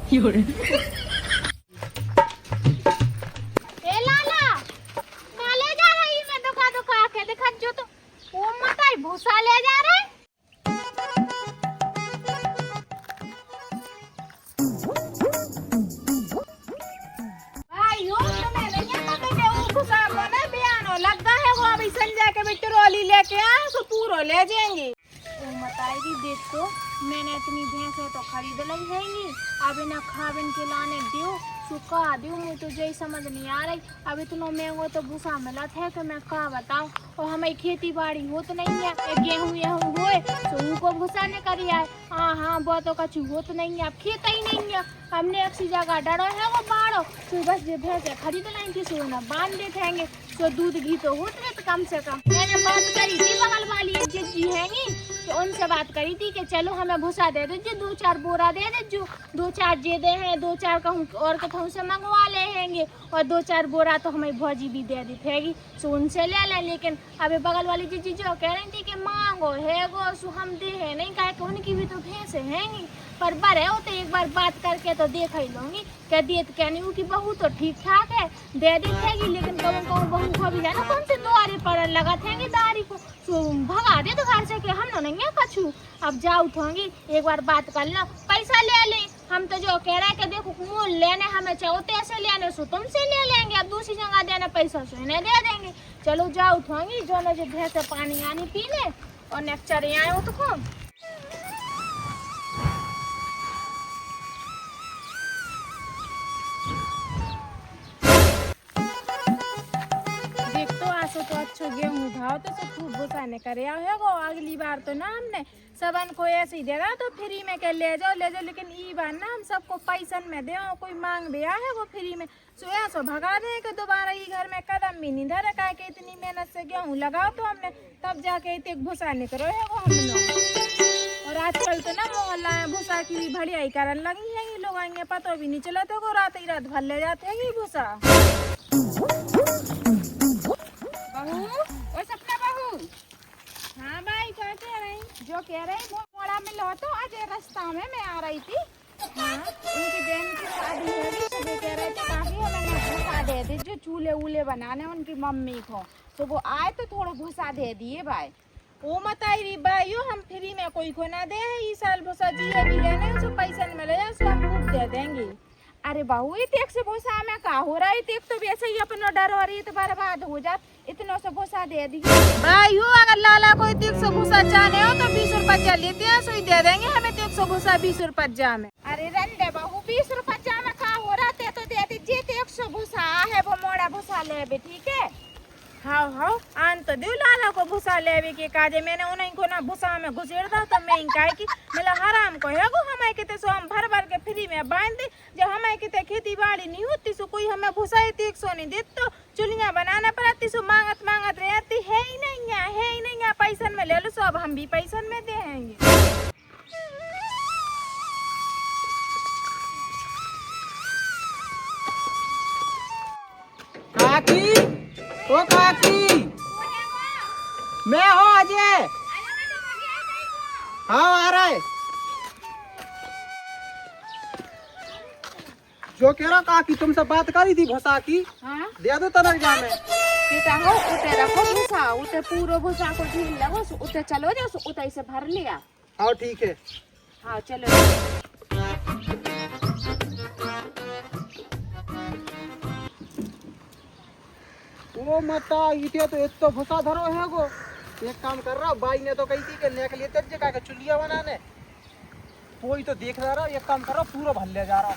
लाला ले जा रही मैं दुका दुका के दिखा जो तो वो मत आई भूसा ले जा रहे भाई हो तुम्हें नहीं पता कि वो भूसा बने पियानो लगा है वो अभी संजय के बिट्टू रोली लेके आए सो पूरा ले जाएंगे वो मत आई भी देख तो मैंने इतनी भैंसे तो खरीद ली हैंगी अब इन्हें खाबिन के लाने दियो सुखा दियो मुझे तो यही समझ नहीं आ रही अब इतना महंगो तो भूसा मिला था कि मैं क्या बताऊं और हमारी खेती बाड़ी हो तो नहीं है गेहूं हुए तो उनको भूसा ने करी आए हाँ बहुतों का चूहो तो नहीं है अब खेत ही नहीं है हमने एक सी जगह डरो है वो बाड़ो तो बस जो भैंसे खरीद लाएंगे सो ना बांध देखेंगे तो दूध घी तो होते तो कम से कम मैंने बात करी थी बगल वाली जी हैंगी तो उनसे बात करी थी कि चलो हमें भूसा दे दीजिए 2-4 बोरा दे दीजिए 2-4 जे दे हैं 2-4 कहूँ और कथों से मंगवा ले हैंगे और 2-4 बोरा तो हमें भौजी भी दे दी थेगी सो उनसे ले लें लेकिन अभी बगल वाली जी जो कह रही थी कि मांगो है गो सो हम दे है नहीं कहे उनकी भी तो भैंसे हैंगी पर बड़े हो तो एक बार बात करके तो देख ही लूंगी कह दिए तो कहनी हूँ कि बहू तो ठीक ठाक है दे दी थेगी लेकिन कहूँ बहू को भी जाना कौन से द्वारे पर लगा थेंगे दारी को तो भगा दे तो घर से कि हम नहीं है कछू अब जाओ उठोंगी एक बार बात कर लो पैसा ले ले हम तो जो कह रहे हैं कि देखो मूल लेने हमें चाहते ऐसे लेने सो तुमसे ले लेंगे अब दूसरी जगह देने पैसा सो इन्हें दे देंगे चलो जाओ उठोंगी जो न जो भैंस पानी आनी पीने और नेक्चर आए हो तो तो अच्छो गेहूं भाव तो खूब भूसा ने करे है वो अगली बार तो ना हमने सबन को ऐसे ही दे रहा तो फ्री में के ले जाओ लेकिन ई बार ना हम सबको पैसन में दे कोई मांग भी है वो फ्री में सो ऐसा भगा दे कि दोबारा ई घर में कदम भी नहीं धरे का के इतनी मेहनत से गेहूं लगाओ तो हमने तब जाके इतने भूसा ने करो है वो हमने और आजकल तो ना मोहल्ला में भूसा की भी बढ़िया ही करन लगी है ये लोग आएंगे पता भी नहीं चला तो रात ही रात भर ले जाते हैं भूसा बहू ओ सपना बहू हाँ भाई क्या कह रही जो कह रही वो मोड़ा में लो तो आज रास्ता में मैं आ रही थी हाँ उनकी बहन की शादी होगी सुबह कह रहे थे काफी हमें भूसा दे दी जो चूल्हे वूल्हे बनाने उनकी मम्मी को तो वो आए तो थोड़ा भूसा दे दिए भाई वो मत आई रही भाई हम फ्री में कोई को ना दे इस साल भूसा जी भी लेने उसको पैसा मिले उसको हम खूब दे देंगे अरे बहू इतेक से भूसा में का हो रहा है इतेक तो वैसे ही अपना डर हो रही तो बर्बाद हो जात इतना से भूसा दे दी भाई अगर लाला को इतेक से भूसा चाहने हो तो 20 रुपया लेते हैं सो दे देंगे हमें 100 भूसा 20 रुपया में अरे रंडे बहू 20 रुपया में का हो रहा थे तो दे दीजिए 100 भूसा है वो मोड़ा भूसा ले ठीक है हाँ आन तो दो लाला को भूसा लेवे के काजे मैंने उन्हीं को ना भूसा में घुसेड़ दा तो मैं कहे कि मेरा हराम को है वो हमें किते सो हम भर भर के फ्री में बांध दे जब हमें किते खेती बाड़ी नहीं होती सो कोई हमें भूसा 100 नहीं दे तो चुलियां बनाना पड़ती सो मांगत रहती है ही नहीं है पैसन में ले लो सो अब हम भी पैसन में देंगे काकी ओ काकी मैं हो अजय हाँ आ रहा है जो कह रहा काकी तुमसे बात करी थी भूसा की हाँ दे दो तनक जा में बेटा हो उते रखो भूसा उते पूरो भूसा को ढील लगो उते चलो जाओ उते से भर लिया हाँ ठीक है हाँ चलो वो मता इते तो इतना भूसा धरो है गो एक काम कर रहा बाई ने तो कही थी कि नेक लेते जगह का चुलिया बनाने कोई तो देख रहा एक काम कर रहा पूरा भर ले जा रहा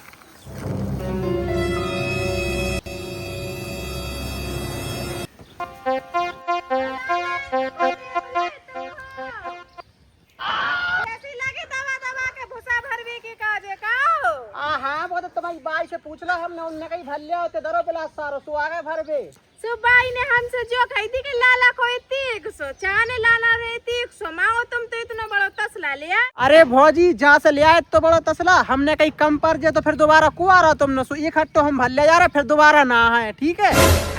हाँ वो तो तुम्हारी बाई से पूछ लो हमने उनने कहीं भर लिया होते दरो बिला सारो सो आगे भर बे सुबाई ने हमसे जो कही थी कि लाला को 100 चाने लाला रे 100 मांगो तुम तो इतना बड़ा तसला लिया अरे भौजी जहाँ से ले आए तो बड़ा तसला हमने कहीं कम पर जे तो फिर दोबारा को आ रहा तुमने सो एक हट तो हम भर ले जा रहे फिर दोबारा ना है ठीक है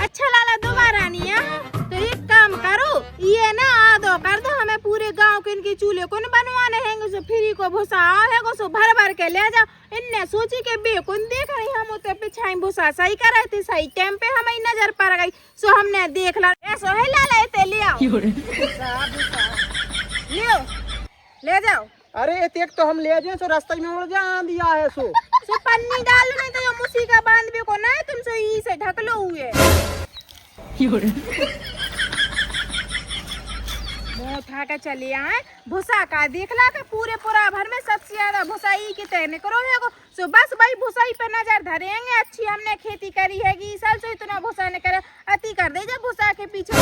अच्छा लाला दोबारा नहीं है तो एक काम करो ये ना आधो कर दो हमें पूरे गांव के इनके चूल्हे को न बनवाने हैं सो फ्री को भूसा है सो भर भर के ले जा। इनने सोची के बेकुन देख रही हम उते पिछाई भूसा सही कर रही थी, सही टाइम पे हमें नजर पड़ गई सो हमने देख ला ऐसो है ला लेते ले आओ लियो ले जाओ। अरे एक तो हम ले जाए सो रास्ते में उड़ जा दिया है सो पन्नी डाल नहीं तो ये मुसी का बांध भी को ना तुमसे ई से ढक लो हुए मुँह उठा के चली आए भूसा का देखला के पूरे पूरा भर में सबसे ज्यादा भूसा ई के तय करो है को सो बस भाई भूसा ही पे नजर धरेंगे। अच्छी हमने खेती करी है कि साल से इतना भूसा ने करे अति कर दे जब भूसा के पीछे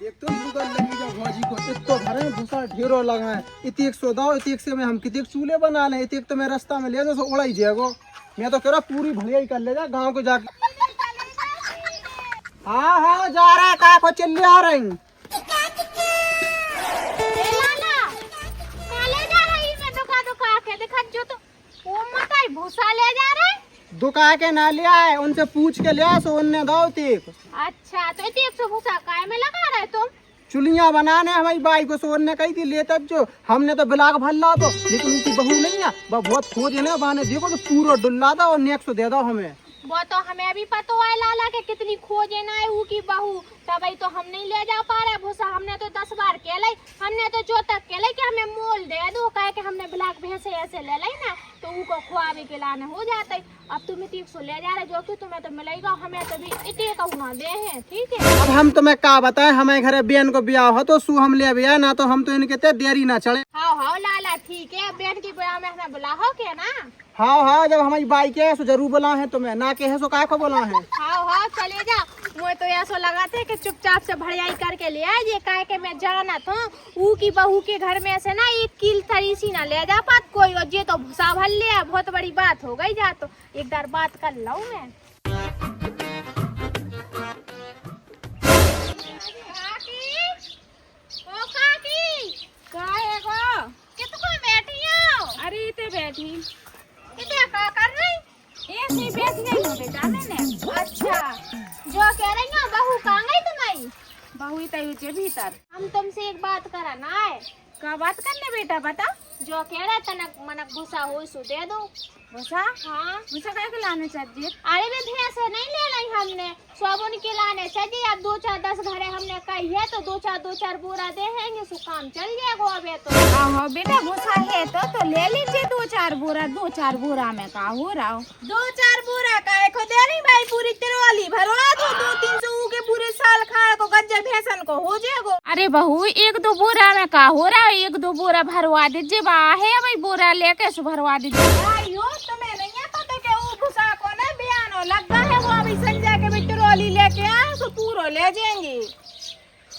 एक तो मुगल लगी जा भाजी को एक तो भरे भूसा ढेरों लगा है। इतिक सो दाओ इतिक से में हम कितने चूल्हे बना ले इतिक तो मैं रास्ता में ले जा सो उड़ा ही जाएगो। मैं तो कह रहा पूरी भलिया ही कर ले जा गाँव को जाके। हाँ हाँ जा रहा है का को चल आ रही भूसा ले जा रहे दुका के ना लिया है उनसे पूछ के लिया सो उनने दाओ तीक। अच्छा तो एक सौ भूसा काय में लगा रहे तुम चुलियां बनाने हमारी बाई को सो उनने कही थी ले तब जो हमने तो बिलाक भल्ला तो लेकिन उनकी बहू नहीं है वह बहुत खोज है ना बाने देखो तो पूरा डुल्ला था और नेक्स्ट दे दो हमें। वो तो हमें भी पता है लाला के कितनी खोज है ना ऊ की बहू तभी तो हम नहीं ले जा पा रहे भूसा। हमने तो 10 बार केले हमने तो जो तक केले कि हमें मोल दे दो कहे कि हमने ब्लैक भैंसे ऐसे ले ली ना तो ऊ को खुआवे के लाने हो जाता है। अब तुम 300 ले जा रहे जो कि तुम्हें तो मिलेगा हमें तो भी इतने का ना दे हैं ठीक है। अब हम तुम्हें क्या बताए हमारे घर बेन को ब्याह हो तो सु हम ले भैया ना तो हम तो इनके ते देरी ना चढ़े। हाँ लाला ठीक है बेन की ब्याह में हमें बुला हो के ना। हाँ जब हमारी बाई के है सो जरूर बोला है तुम्हें ना के है सो काय को बोला है। हाँ चले जा मुझे तो ऐसा लगा था कि चुपचाप से भड़ियाई करके ले आए ये काहे के मैं जाना था ऊ की बहू के घर में से ना एक किल थरी सी ना ले जा पात कोई और ये तो भूसा भर लिया बहुत बड़ी बात हो गई जा तो एक बार बात कर लूं मैं। अरे इतने बैठी इतने क्या कर रही ऐसे बैठ गई हो बेटा मैंने। अच्छा जो कह रही हो बहू कहाँ गई तुम्हारी बहू इतने भीतर हम तुमसे एक बात करा ना है क्या बात करने बेटा बता जो कह रहा तनक मनक भूसा हो सो दे दो भूसा। हाँ भूसा क्या लाने चाहिए अरे वे भैंस नहीं ले ली हमने सोबन के लाने चाहिए। अब 2-4-10 घरे हमने कही है तो 2-4 बोरा देंगे सो काम चल जाएगा। अब तो हाँ बेटा भूसा है तो ले लीजिए 2-4 बोरा में का हो रहा हो 2-4 बोरा का को दे रही भाई पूरी तिरवाली भरवा दो 200-300 के पूरे साल खाए को गज्जर भैंसन को हो जाएगा। अरे बहू 1-2 बोरा में का हो रहा है 1-2 बोरा भरवा दीजिए है भाई बोरा लेके सो भरवा दीजिए। तुम्हें नहीं पता कि वो भूसा को ना बयानो लगा है वो अभी संजय के भी ट्रॉली लेके आए सो पूरा ले जाएंगे।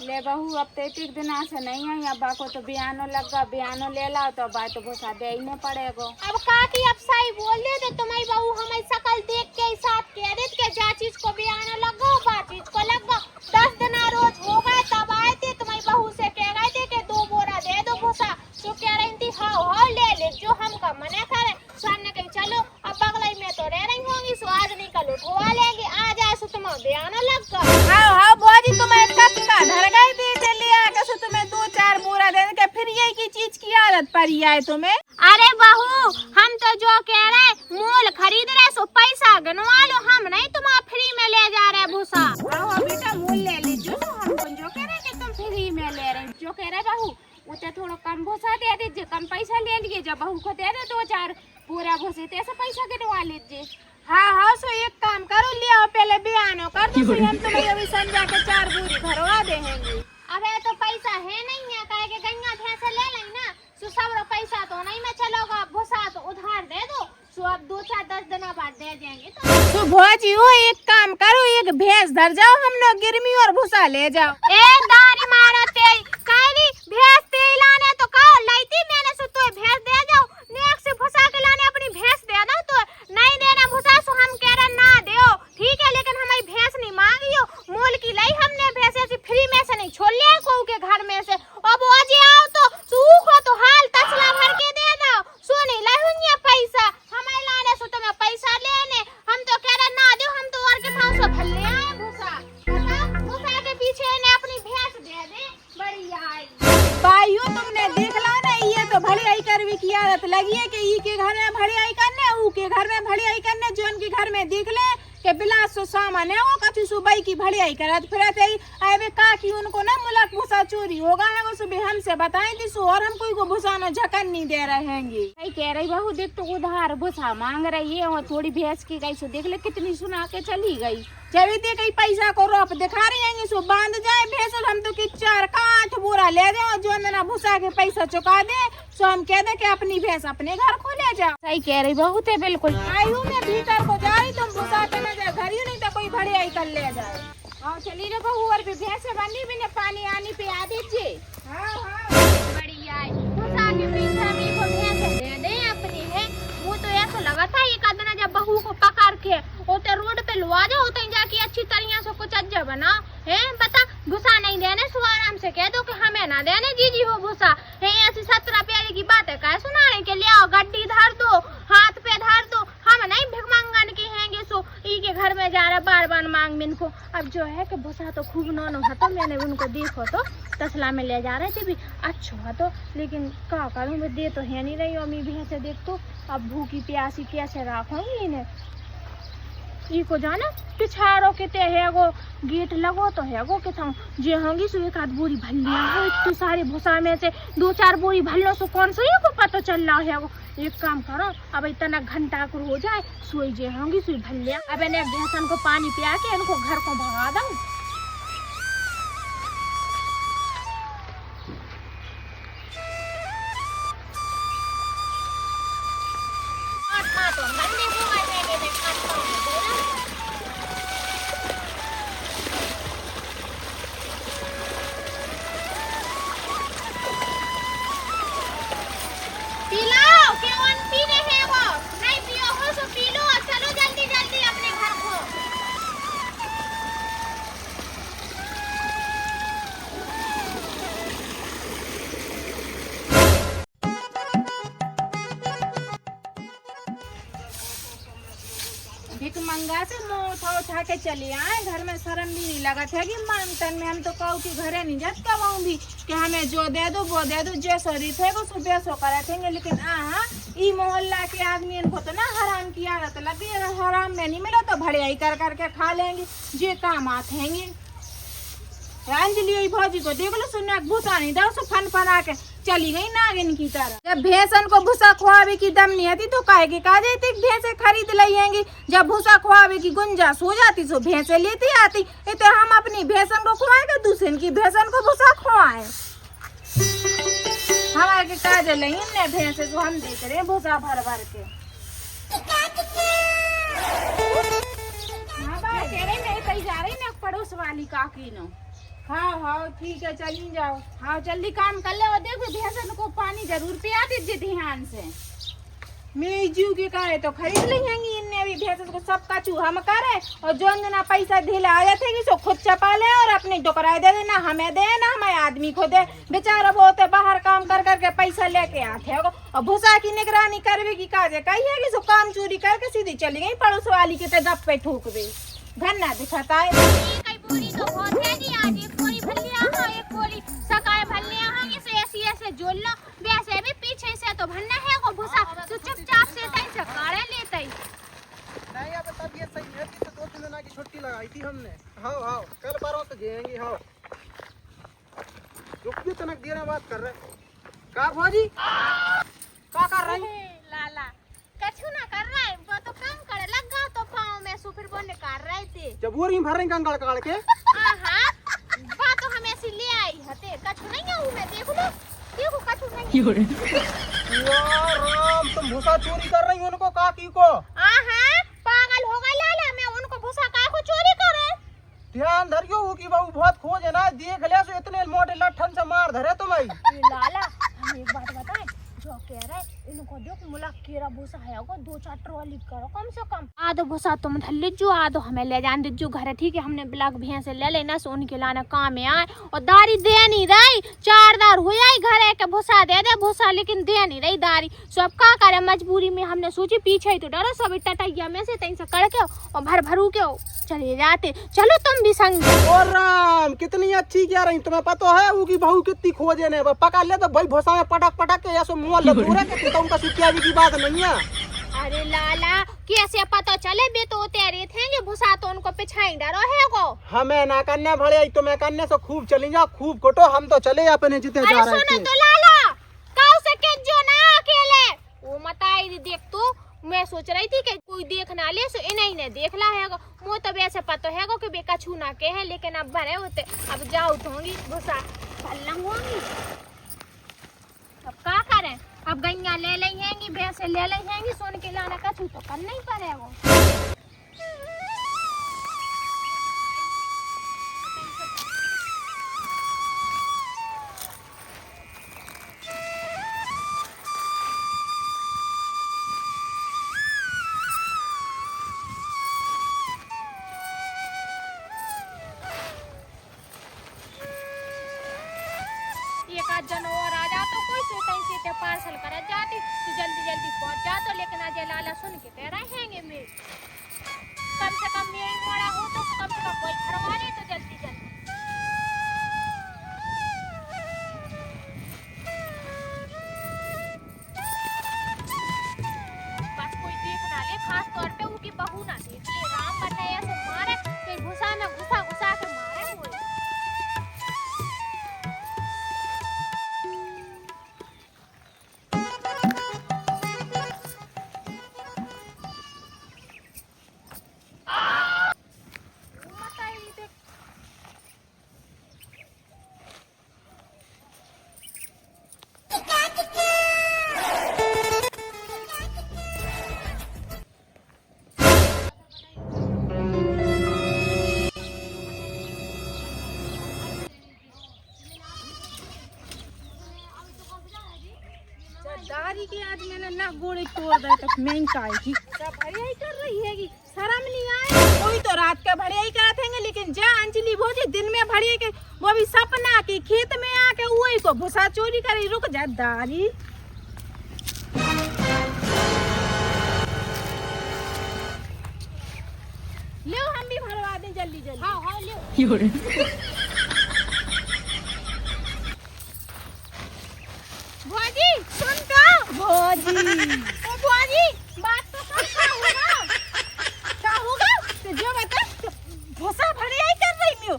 ले बहू अब तो एक दिन से नहीं है अब्बा को तो बयानो लगा बयानो ले लाओ तो अब्बा तो भूसा दे ही नहीं पड़ेगा। अब काकी अब सही बोल दे तो तुम्हारी बहू हमारी शकल देख के साथ कह दे के जा चीज को बयानो लगा बा चीज को लगा 10 दिन रोज हो गए तब आए थे तुम्हारी बहू से कह रहे थे कि 2 बोरा दे दो भूसा तो कह रही थी हाँ ले जो हम का मना करे सामने कहीं चलो अब बगलाई में तो रह रही होंगी सो आज नहीं कल उठवा लेंगे आ जाए सो तुम्हें बयाना लग हाँ बोजी तुम्हें कक्का धर गई थी चलिए आके सो तुम्हें 2-4 बोरा देने के फिर यही की चीज की आदत पड़ी है तुम्हें। अरे बहू हम तो जो कह रहे मोल खरीद रहे सो पैसा गनवा लो हम नहीं तुम्हारा फ्री में ले जा रहे भूसा। बेटा मोल ले लीजिए हम जो कह रहे कि तुम फ्री में ले रहे जो कह रहे बहू उसे थोड़ा कम भूसा दे दीजिए कम पैसा ले लीजिए जब बहू को दे दो 2-4 पूरा भूसे तो ऐसा पैसा गिनवा लीजिए। हाँ सो एक काम करो ले आओ पहले बयानो कर दो हम तुम्हें अभी संजय के 4 बोरी भरवा देंगे। अब तो पैसा है नहीं है कहे के गंगा भैंस ले ली ना सो सब पैसा तो नहीं में चलोगा भूसा तो उधार दे दो सो अब 2-4-10 दिन बाद दे देंगे। तो भौजी हो एक काम करो एक भैंस धर जाओ हम लोग गिरमी और भूसा ले जाओ। ए दारी मारा तेरी कहली भैंस तेल लाने तो कहो लाइती मैंने सो तो भैंस दे जाओ नेक्स्ट से भूसा के लाने अपनी भैंस दे दो तो नहीं देना भूसा सो हम कह रहे ना दो ठीक है लेकिन हमारी भैंस नहीं मांगी हो मोल की लाई हमने भैंस ऐसी फ्री में से नहीं छोड़ लिया को के घर में से अब आज आओ तो सूखो तो हाल तसला भर के दे दो सो नहीं लाऊंगी पैसा हमारे लाने सो तुम्हें पैसा लेने हम तो कह रहे ना दो हम तो और के भाव से भले आए भूसा भूसा के पीछे ने अपनी भैंस करवी की आदत लगी है कि ई के घर में भड़ियाई करने, ऊ के घर में भड़ियाई करने, जोन के घर में देख ले के बिलास सो सामान है वो कछु सुबह की भड़ियाई करत फिर आए का की उनको ना मुलक भूसा चोरी होगा है वो सुबह हमसे बताएं थी सो, और हम कोई को भूसा न झकन नहीं दे रहे हैंगे। कह रही बहू देख तो उधार भूसा मांग रही है और थोड़ी भैंस की गई सो देख ले कितनी सुना के चली गई। जब दे कई पैसा को रोप दिखा रही हैं सो बांध जाए भैंस, हम तो कि 4 बोरा ले जाओ जो ना भूसा के पैसा चुका दे सो हम कह दे कि अपनी भैंस अपने घर को ले जाओ। सही कह रही बहू थे बिल्कुल। आई हूँ मैं भीतर को जा रही, तुम भूसा के ले जाए घर ही नहीं तो कोई भड़ियाई कर ले जाए। हाँ चली रे बहू, और भी भैंस बनी भी ने पानी आनी पे आ दीजिए। हाँ हाँ बढ़िया है, भूसा के पीछे मेरे को भैंस दे दे अपनी है। वो तो ऐसा लगा था एक आदमी जब बहू को पकड़ के उते रोड पे लुआ जाओ उते जाके अच्छी तरह से कुछ अज्जा बना है। बता भूसा नहीं देने सो आराम से कह दो कि हमें ना देने जीजी हो भूसा है। ऐसी 17 प्यारे की बात है क्या सुनाने के लिए? गड्डी धर दो, हाथ पे धर दो, हम नहीं भिख मांगन के हैंगे सो ई के घर में जा रहा बार बार मांग मिन को। अब जो है कि भूसा तो खूब नौनो है, तो मैंने उनको देखो तो तसला में ले जा रहे थे भी अच्छा है तो, लेकिन क्या करूँ मैं दे तो है नहीं रही। और मैं भी ऐसे देख तो अब भूखी प्यासी कैसे रखूंगी इन्हें। ई को जाना पिछाड़ो के ते है वो गेट लगो तो है वो के था जे होंगी सो एक आध बोरी भल्लिया है। इतनी सारी भूसा में से 2-4 बोरी भल्लो सो कौन सा को पता चल रहा है वो। एक काम करो अब इतना घंटा को हो जाए सोई जे होंगी सोई भल्लिया। अब इन्हें भैंसन को पानी पिया के इनको घर को भगा दूं। भिख मंगा से मुँह उठा के चले आए, घर में शर्म भी नहीं लगा था कि मांगतन में हम तो कहूँ कि घरे नहीं जात कहूँ भी कि हमें जो दे दो वो दे दो, जैसो रीत है वो सुबह सो करे थे। लेकिन ई मोहल्ला के आदमी इनको तो ना हराम की आदत लगी है, हराम में नहीं मिला तो भड़ियाई कर करके खा लेंगे, जे काम आते हैं। अंजलि भौजी को देख लो सुनने भूसा नहीं दो सो फन फना के चली गई नागिन की तरह। जब भैंसन को भूसा खुआवे की दम नहीं आती तो काहे के कहा जाती भैंसे खरीद लेंगी। जब भूसा खुआवे की गुंजाइश हो जाती तो भैंसे लेती आती। तो हम अपनी भैंसन को खुआएंगे दूसरे की भैंसन को भूसा खुआए। हमारे के काज लेंगे भैंसे को हम देख रहे हैं भूसा भर भर के। हाँ बात कह रही मैं कहीं जा रही ना पड़ोस वाली काकी नो। हाँ हाँ ठीक है चली जाओ। हाँ जल्दी काम कर ले और देखो भैंसन को पानी जरूर पिया दीजिए ध्यान से। मेरी जीव की कहे तो खरीद लेंगी इनने भी भैंसन को सबका चूहा में करे और जो ना पैसा ढीले आ जाते कि सो खुद चपा ले और अपने टुकराए दे देना हमें दे ना हमें आदमी को दे। बेचारा बहुत बाहर काम कर करके पैसा लेके आते हो और भूसा की निगरानी करवे की काजे कही है कि सो काम चोरी करके सीधी चली गई पड़ोस वाली के ते गप पे ठोक दे। घन्ना दिखाता है बोरी तो बहुत है जी। आज एक बोरी भल्लिया हाँ एक बोरी सकाए भल्लिया हाँ इसे ऐसे जोड़ लो। वैसे भी पीछे से तो भरना है वो भूसा तो चुपचाप से तई से काढ़े लेते ही नहीं। अब तब ये सही है कि तो 2-3 दिन की छुट्टी लगाई थी हमने। हाँ हाँ कल बारों तो जाएंगे। हाँ रुकिए तनक देर में बात कर रहे का भौजी का कर रही लाला कछु ना कर रहा है वो तो काम करे लगा तो पाँव में सो फिर वो निकाल रहे थे जब बोरी में भर रही कंगाल काट के। हाँ बात तो हमें ऐसी ले आई हते कछु नहीं है मैं देख लो देखो कछु नहीं राम तुम भूसा चोरी कर रही उनको काकी को। हाँ पागल हो गए लाला मैं उनको भूसा का को चोरी करे। ध्यान धरियो वो की बहू बहुत खोज है ना देख ले सो इतने मोटे लठन से मार धरे तुम्हें। लाला हम एक बात बताएं जो कह रहे इनको देख मुला केरा भूसा है को 2-4 ट्रॉली करो कम से कम। आधो भूसा तुम धर लीजो, आधो हमें ले जान दीजो घर, ठीक है? हमने ब्लैक भैंस ले लेना सो उनके लाना काम में आए, और दारी दे नहीं रही, 4 दार हो जाए घर के भूसा दे दे भूसा, लेकिन दे नहीं रही दारी। सब का करे मजबूरी में हमने सोची पीछे ही तो डरो सब टटैया में से तई से करके और भर भरू के चले जाते। चलो तुम भी संग। और राम कितनी अच्छी क्या रही, तुम्हें पता है वो की बहू कितनी खोजे ने पकड़ ले तो भाई भोसा में पटक पटक के ऐसे मुंह लटूरे के तो उनका सुखिया की बात नहीं है। अरे लाला कैसे पता चले बे तो तेरे थे भूसा तो उनको पिछाई डरो है को। हमें ना करने भले तो मैं करने से खूब चली जा, खूब कोटो, हम तो चले अपने जिते जा रहे थे। सुनो तो लाला काऊ से के जो ना अकेले वो मत आई देख तो मैं सोच रही थी कि कोई देख ना ले, सो इन्हीं ने देख ला है मुँह तो वैसे पता है कि बेका छूना के है, लेकिन अब भरे होते अब जाओ उठोंगी भूसा होंगी। अब क्या करें, अब गैया ले लेंगी भैंसे ले लेंगी, सोन के लाना का छू तो करना ही पड़ेगा। एक आध जन और आ जा तो कोई से कहीं से पार्सल कर जाती तो जल्दी जल्दी पहुंच जा तो, लेकिन आज लाला सुन के ते रहेंगे में कम से कम मेरी मोड़ा हो तो कम से कम कोई भरवा ले तो जल्दी जल्दी। बस कोई देख ना ले, खास तौर पे उनकी बहू ना देख ले, राम बनाया से मारे तो घुसा में घुसा घुसा के मारे वो। दारी की आज मैंने ना गोड़े तोड़ दे तक मैं काय की सब भरियाई कर रही हैगी, शर्म नहीं आए। कोई तो रात का भरियाई करत हैंगे, लेकिन जा अंजलि भोजी दिन में भरियाई के वो भी सपना की खेत में आके वही को भूसा चोरी करी। रुक जा दारी, ले हम भी भरवा दें जल्दी जल्दी। हाँ हाँ ले भौजी सुन का भोजी ओ भौजी बात तो सुन क्या होगा तो जो बता भूसा भरियाई कर रही हूँ।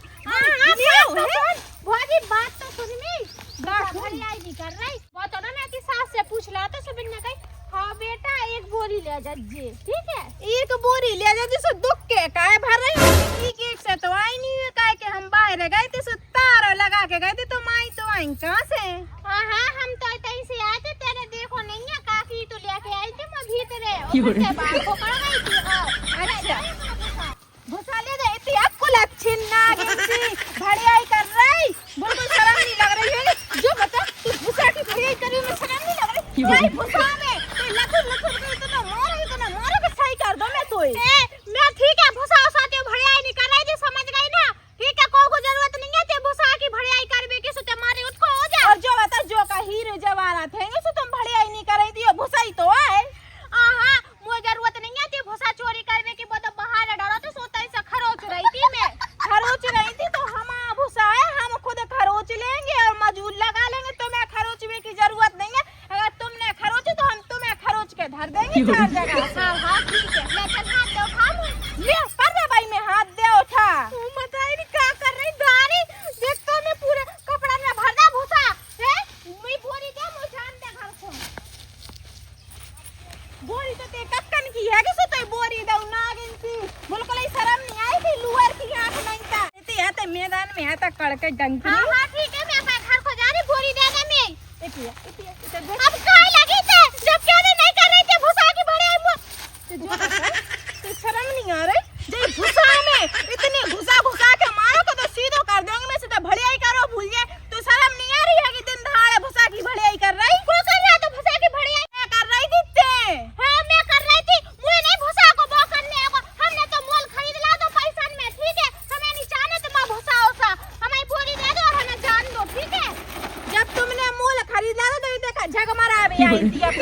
भौजी बात तो सुननी, बात भरियाई नहीं कर रही वो तो ना कि सास से पूछ ला तो सुबिन ने कही हाँ बेटा एक बोरी ले जा जे, ठीक है? एक बोरी ले जा जिससे दुख के काय भर रही हूँ। एक से तो आई नहीं है, काय के हम बाहर गए थे सो तार लगा के गए थे तो माई तो आई कहाँ से। हाँ हाँ हम तो तई से आए थे, तेरे देखो नहीं है काकी तो लेके आई थी मैं भीतरे और उसके बाद पकड़ गई थी। अच्छा भूसा ले दे, इतनी अक्ल अच्छी नागिन सी भरियाई कर रही, बिल्कुल शर्म नहीं लग रही है। जो बता तू भूसा की भरियाई करी में शर्म नहीं लग रही? भाई भूसा में तो लखुर लखुर कर तो ना मारो के सही कर दो मैं तो मैं ठीक है भूसा उसा के भरियाई नहीं कर रही थी, समझ गई ना? ठीक है को जरूरत नहीं है ते भूसा की भरियाई करबे के सो तुम्हारे उसको हो जा। और जो बता जो का हीरो जवाहरात है सो तुम भरियाई नहीं कर रही थी, भूसा ही तो है। हां मुझे जरूरत नहीं है ते भूसा चोरी करने की, वो तो बाहर डरो तो सोता से खरोच रही थी मैं। खरोच रही थी तो हम भूसा है, हम खुद खरोच लेंगे और मजूर लगा लेंगे, तुम्हें खरोचने की जरूरत नहीं है। अगर तुमने खरोची तो हम तुम्हें खरोच के धर देंगे 4 जगह। हां हां ठीक है, लेकिन हाथ दो खा ले पर भाई में हाथ दे उठा। तू बताई नहीं क्या कर रही दारी, देख तो मैं पूरे कपड़ा में भर दा भूसा है, मैं बोरी दे मुझान दे घर को। बोरी तो ते कक्कन की है कि सो तो बोरी दऊ नागिन सी, बिल्कुल ही शर्म नहीं आई थी, लुअर की आंख नहीं था। इतनी है ते मैदान में है ता कड़के डंकी। हां हां ठीक है, मैं अपने घर को जा रही, बोरी दे दे मैं। इतनी अब काय लगी थे जब कहने नहीं कर रही थी भूसा की भरियाई जो बता तो शर्म नहीं आ रही? जे भूसा में इतने घुसा घुसा के मारो को तो सीधो कर दूंगी मैं, सीधा भरियाई करो भूल जाए। तो शर्म नहीं आ रही है कि दिन दहाड़े भूसा की भरियाई कर रही? को कर रहा तो भूसा की भरियाई मैं कर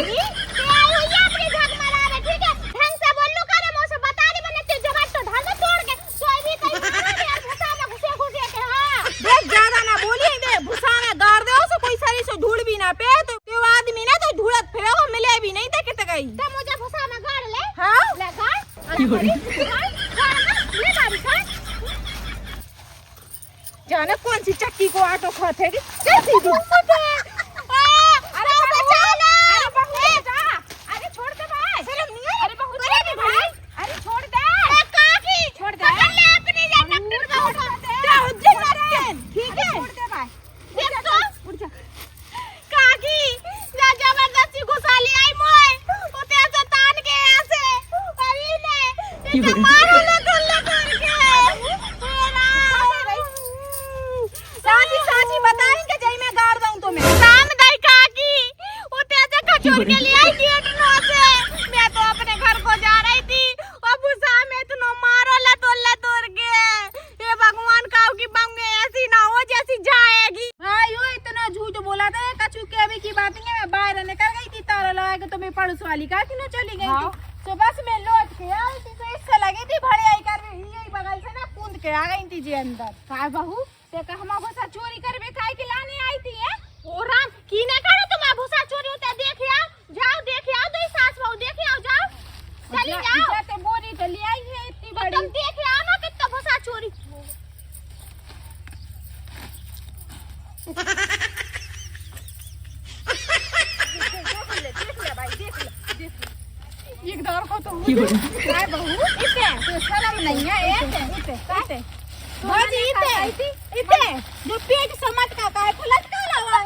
आई हुई है अपनी झग मारा रे, ठीक है? ढंग से बोल लो करे मुंह से बता दे मैंने ते जगह तो ढंग से तोड़ के तो अभी कहीं यार भूसा में घुसे घुसे के हां देख ज्यादा ना बोलिए दे भूसा में गाड़ दे सो कोई सारी सो धूल भी ना पे तो त्यो आदमी ना तो धूलत फिरे वो मिले भी नहीं देखे त गई तो मुझे भूसा में गाड़ ले हां ले गाड़ ले बारी का जाने कौन सी चक्की को आटो खाते कैसी दी अरे बचा लो अरे बहू जा अरे छोड़ दे भाई शर्म नहीं है अरे बहू दे भाई अरे छोड़ दे काकी छोड़ दे ले अपनी जा डॉक्टर का उठा क्या उज्जत करते ठीक है छोड़ दे भाई देख तो उठ जा काकी जा जबरदस्ती घुसा ले आई मोय ओ ते ऐसे तान के ऐसे अरे ने इसे मारो ले करके साची साची बताएंगे जय मैं गाड़ दूं तुम्हें शाम दाई काकी ओ ते ऐसे कचोर के लिए आई गेट नो से मैं तो अपने घर को जा रही थी अब उसा में तो मारो लटोर के ये भगवान काऊ की बंगे ऐसी ना हो जैसी जाएगी। हाँ यो इतना झूठ बोला था कछु के अभी की बात नहीं है मैं बाहर निकल गई थी तारा लगा के तुम्हें पड़ोस वाली का क्यों चली गई थी तो बस मैं लौट के आई थी तो इससे लगी थी भड़े आई कर यही बगल से ना कूद के आ गई थी जी अंदर का बहू ते का हम भूसा चोरी करबे खाए के लाने आई थी है ओ राम की ने करे तुम भूसा चोरी होता देख आओ जाओ देख आओ दो सास बहू देख आओ जाओ चली जाओ जाते बोरी तो ले आई है इतनी तो बड़ी तुम देख आओ ना कितना भूसा चोरी देख ले भाई देख ले एक दौर को तो काय बहू इते तो शर्म नहीं है इते बाजी इते जो पेट समझ का काय फलट का लगा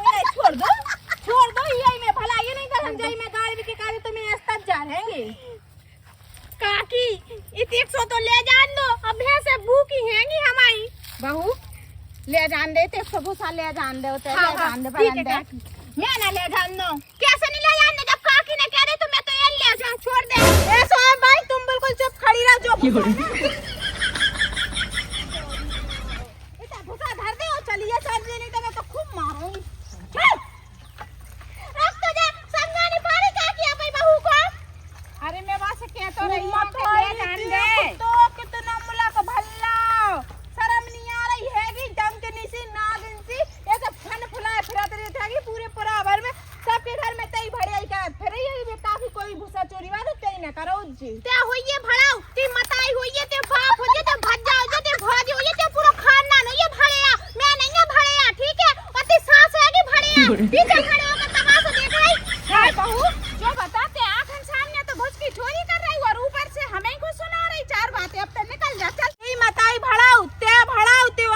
छोड़ दो यही में भला ये नहीं कर हम जाई में गाड़ी के कारे तो मैं अस्पताल जा रहेंगे काकी इतने 100 तो ले जान दो अब से भूखी हैंगी हमारी बहू ले जान दे ते 100 भूसा ले जान दे उते ले जान दे बरंदे मैं ना ले जान दो कैसे नहीं ले जान दे जब काकी ने कह दे तो मैं तो ये ले जा छोड़ दे ऐसा है भाई तुम बिल्कुल चुप खड़ी रहो जो इतना भूसा धर दे और चलिए चल नहीं तो मैं तो खूब मारूंगी अब तो जा समझा नहीं पा रही काकी अपनी बहू को अरे मैं वहां से कह तो रही हूं तो ले जान दे तो कितना मुला का भल्ला शर्म नहीं आ रही है कि डंकनी सी नागिन सी ऐसे फन फुलाए फिरत रहती है कि पूरे पूरा भर में सबके घर में तई भरे आई का फिर ये बेटा की कोई भूसा चोरी वाला तई ना करो जी ते होइए भड़ाऊ ती मताई होइए ते बाप होइए ते भज्जा होइए ते भाजी होइए ते पूरा खानदान होइए भड़ेया मैं नहीं है भड़ेया ठीक है और ते सास है कि भड़ेया पीछे खड़े होकर तमाशा देख रही है बहू जो बताते आंखन सामने तो घुस की चोरी कर रही और ऊपर से हमें को सुना रही चार बातें अब तक निकल जा चल नहीं मताई भड़ाऊ ते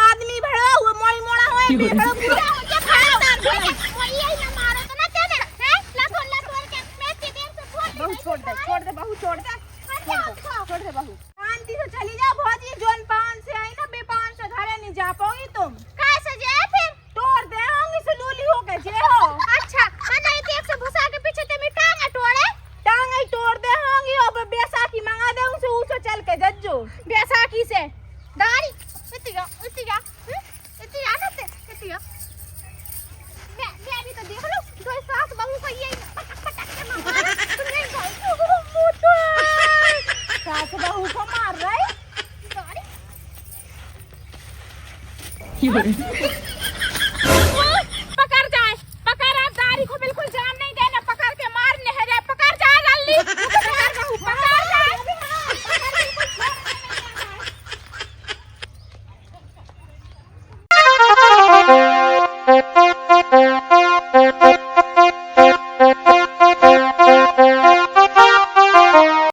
आदमी भड़ाऊ वो मोड़ी मोड़ा होए बेभड़ो पूरा मुझे खानदान होइए होइए ना मारो तो ना तेरे हैं लटोर के मैं ते देर से बोल बहू छोड़ दे बहू छोड़ दे बहू शांति से चली जा भौजी जोन पान से आई ना बेपान से घरे नहीं जा पाओगी तुम कैसे जाए फिर तोड़ दे होंगी सुलूली हो के जे हो अच्छा मैंने एक से भुसा के पीछे ते मी टांग तोड़े टांग ही तोड़ दे होंगी और बैसाखी मंगा दे उनसे ऊंचे चल के जज्जो बैसाखी से दाढ़ी इतिया ना ते इतिया मैं भी तो देख लो दो सास बहू को ये पटक के मार तुम नहीं भाई मोटो सास बहू को मार रहे दाढ़ी